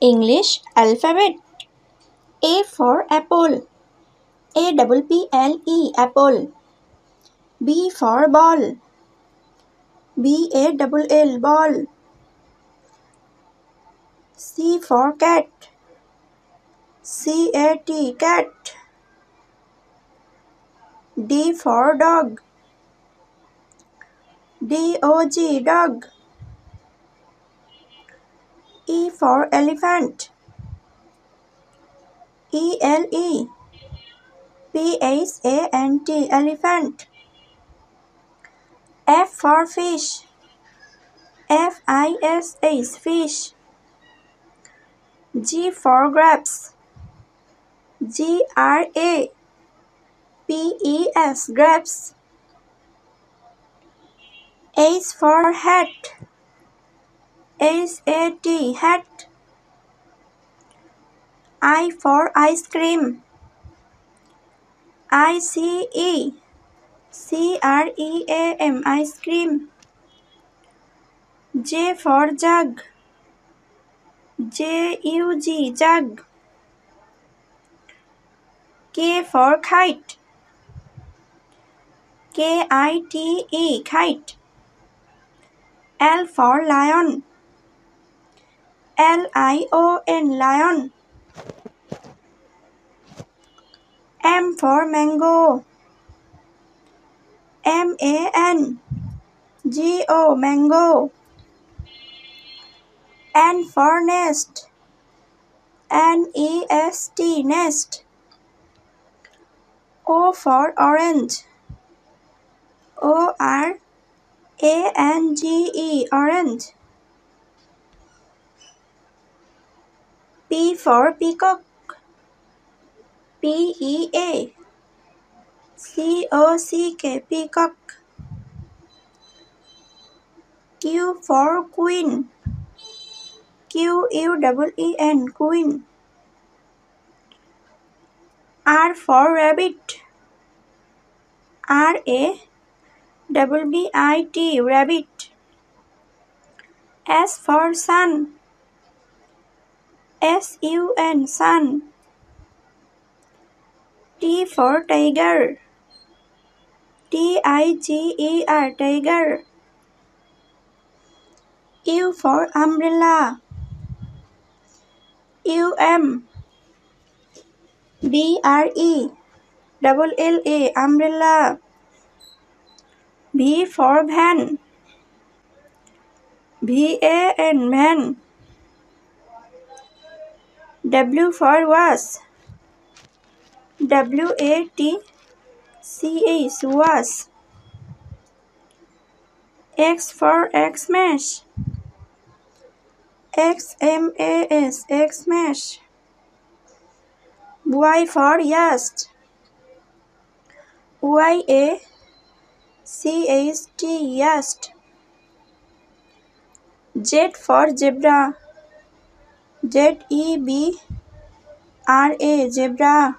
English alphabet. A for apple. A-double-P-L-E, apple. B for ball. B-A-double-L, ball. C for cat. C-A-T, cat. D for dog. D-O-G, dog. E for elephant. E-L-E-P-H-A-N-T, elephant. F for fish. F-I-S-H, fish. G for grapes. G-R-A-P-E-S, grapes. H for hat. H-A-T, hat. I for ice cream. I-C-E-C-R-E-A-M, ice cream. J for jug. J-U-G, jug. K for kite. K-I-T-E, kite. L for lion. L-I-O-N, lion. M for mango. M-A-N-G-O, mango. N for nest. N-E-S-T, nest. O for orange. O-R-A-N-G-E, orange. P for peacock. P-E-A-C-O-C-K, peacock. Q for queen. Q-U-E-E-N, queen. R for rabbit. R-A-B-B-I-T, rabbit. S for sun. S-U-N, sun. T for tiger. T-I-G-E-R, tiger. U for umbrella. U-M-B-R-E-L-L-A, umbrella. V for van. V-A-N, van. W for was. W-A-T-C-H, was. X for Xmas. X-M-A-S, Xmas. Y for yeast. Y-A-C-H-T, yeast. Z for zebra. Z-E-B-R-A, zebra.